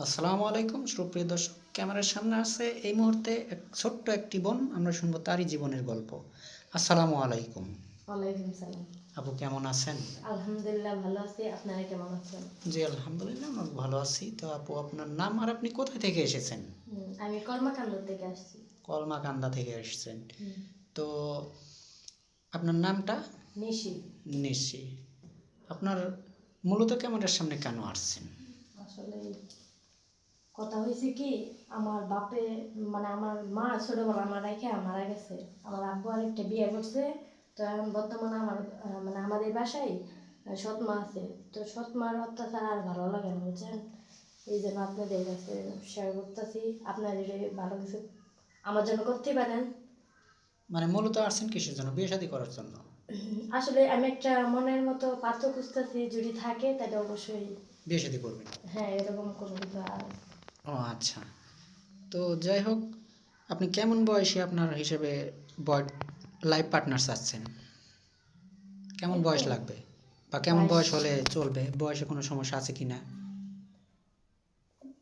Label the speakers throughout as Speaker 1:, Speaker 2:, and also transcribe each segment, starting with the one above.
Speaker 1: আসসালামু আলাইকুম সুপ্রিয় দর্শক, ক্যামেরার সামনে আছে এই মুহূর্তে ছোট্ট একটি বোন। আমরা শুনবো তারই জীবনের গল্প। আসসালামু আলাইকুম।
Speaker 2: ওয়ালাইকুম সালাম।
Speaker 1: আপু কেমন আছেন?
Speaker 2: আলহামদুলিল্লাহ ভালো আছি, আপনারা কেমন আছেন?
Speaker 1: জি আলহামদুলিল্লাহ আমরা ভালো আছি। তো আপু আপনার নাম আর আপনি কোথা থেকে এসেছেন?
Speaker 2: আমি কর্মকাণ্ড থেকে আসছি।
Speaker 1: কলমাকান্দা থেকে এসেছেন। তো আপনার নামটা?
Speaker 2: নিশি।
Speaker 1: নিশি। আপনার মূলত ক্যামেরার সামনে কেন আসছেন?
Speaker 2: আসলে কথা হয়েছে কি, আমার বাপে মানে আমার মা ছোটবেলা আমার রেখে মারা গেছে। আমার আব্বু আরেকটা বিয়ে করছে। তো এখন বর্তমানে আমার মানে আমাদের বাসায় সৎ মা আছে। তো সৎ মার অত্যাচার আর ভালো লাগে না, বুঝছেন? এই জন্য আপনাদের কাছে শেয়ার করতেছি, আপনারা যদি ভালো কিছু আমার জন্য করতে পারেন।
Speaker 1: মানে মূলত আসছেন কিসের জন্য? বিয়ে শাদী করার জন্য?
Speaker 2: আসলে আমি একটা মনের মতো পাত্র খুঁজতেছি, যদি থাকে তাহলে অবশ্যই
Speaker 1: বিয়ে শাদী করবেন?
Speaker 2: হ্যাঁ এরকম কোনো কিছু। আর
Speaker 1: ও আচ্ছা। তো যাই হোক, আপনি কেমন বয়সী আপনার হিসেবে বয় লাইফ পার্টনার চাচ্ছেন? কেমন বয়স লাগবে বা কেমন বয়স হলে চলবে? বয়সে কোনো সমস্যা আছে কি না?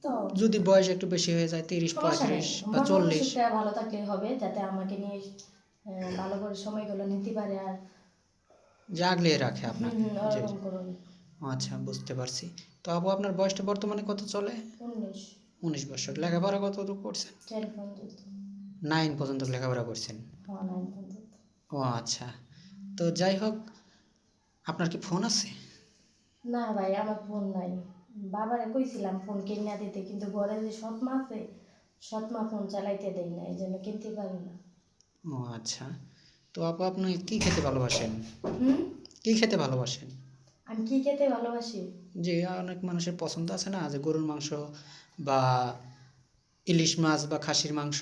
Speaker 2: তো
Speaker 1: যদি বয়স একটু বেশি হয়ে যায়, 30
Speaker 2: সমস্যা নেই,
Speaker 1: 35 বা
Speaker 2: মন
Speaker 1: 40?
Speaker 2: মানসিকতা ভালো থাকলে হবে, যাতে আমাকে নিয়ে ভালো করে সময়গুলো নিতে পারে আর
Speaker 1: জাগলিয়ে রাখে আপনাকে। জি
Speaker 2: ওরকম করুন।
Speaker 1: আচ্ছা, বুঝতে পারছি। তো আপু আপনার বয়সটা বর্তমানে কত চলে?
Speaker 2: 19।
Speaker 1: 19 বছর। লেখাপড়া কতটুকু করছেন?
Speaker 2: 10 পর্যন্ত।
Speaker 1: 9 পর্যন্ত লেখাপড়া করছেন?
Speaker 2: হ্যাঁ 9 পর্যন্ত।
Speaker 1: ও আচ্ছা। তো যাই হোক, আপনার কি ফোন আছে?
Speaker 2: না ভাই, আমার ফোন নাই। বাবারে কইছিলাম ফোন কিনে দিতে, কিন্তু ঘরে যে সৎ মা আছে, সৎ মা ফোন চালাইতে দেয় না, এই জন্য কিনতে পারি না।
Speaker 1: ও আচ্ছা। তো আপু আপনি কি খেতে ভালোবাসেন?
Speaker 2: হুম
Speaker 1: কি খেতে ভালোবাসেন?
Speaker 2: আমি কি খেতে ভালোবাসি?
Speaker 1: যে অনেক মানুষের পছন্দ আছে না, যে গরুর মাংস বা ইলিশ মাছ বা খাসির মাংস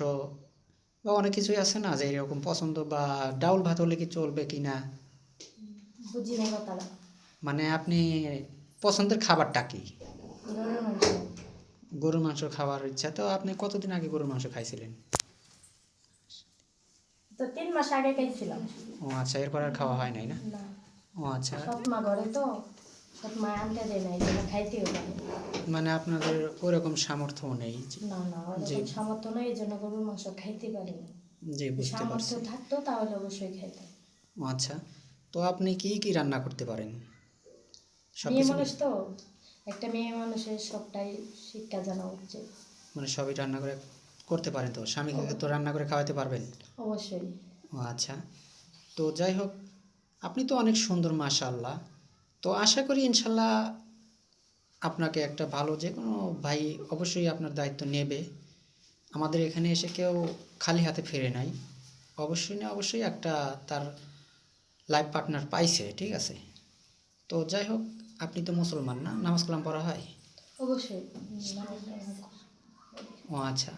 Speaker 1: বা অনেক কিছুই আছে না, যে এরকম পছন্দ, বা ডাউল ভাত হলে কি চলবে কি না?
Speaker 2: বুঝি নাই কথাটা।
Speaker 1: মানে আপনি পছন্দের খাবারটা কি?
Speaker 2: গরুর মাংস।
Speaker 1: গরুর মাংস খাওয়ার ইচ্ছা। তো আপনি কতদিন আগে গরুর মাংস খাইছিলেন?
Speaker 2: তো 3 মাস আগে খাইছিলাম।
Speaker 1: ও আচ্ছা, এরপর আর খাওয়া হয় নাই না?
Speaker 2: না,
Speaker 1: ও আচ্ছা।
Speaker 2: সৎ মা ঘরে তো, সৎ মা আনতে দেয় না, এই জন্য খাইতেও পারে না।
Speaker 1: মানে আপনাদের ওরকম সামর্থ্য নেই?
Speaker 2: না না,
Speaker 1: জি
Speaker 2: ওরকম সামর্থ্য নেই, এই জন্য গরুর মাংস খাইতে পারি না।
Speaker 1: জি, বুঝতে
Speaker 2: সামর্থ্য
Speaker 1: পারছি।
Speaker 2: থাকতো তাহলে অবশ্যই খাইতাম।
Speaker 1: ও আচ্ছা। তো আপনি কি কি রান্না করতে পারেন? সব
Speaker 2: মেয়ে
Speaker 1: কিছু?
Speaker 2: মানুষ তো, একটা মেয়ে মানুষের সবটাই শিক্ষা জানা উচিত।
Speaker 1: মানে সবই রান্না করে করতে পারেন? তো স্বামীকে তো রান্না করে খাওয়াতে পারবেন?
Speaker 2: অবশ্যই।
Speaker 1: ও আচ্ছা। তো যাই হোক, আপনি তো অনেক সুন্দর মাশাআল্লাহ। তো আশা করি ইনশাল্লাহ আপনাকে একটা ভালো, যে কোনো ভাই অবশ্যই আপনার দায়িত্ব নেবে। আমাদের এখানে এসে কেউ খালি হাতে ফেরে নাই। অবশ্যই না অবশ্যই একটা তার লাইফ পার্টনার পাইছে, ঠিক আছে? তো যাই হোক, আপনি তো মুসলমান না? নামাজ কালাম পড়া হয়?
Speaker 2: অবশ্যই।
Speaker 1: ও আচ্ছা।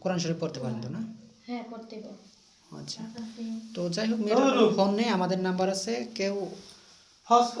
Speaker 1: কোরআন শরীফ পড়তে পারেন তো না?
Speaker 2: হ্যাঁ করতে পারি।
Speaker 1: আচ্ছা। তো যাই হোক, মেয়েটার কোনো ফোন নেই, আমাদের নাম্বার আছে। কেউ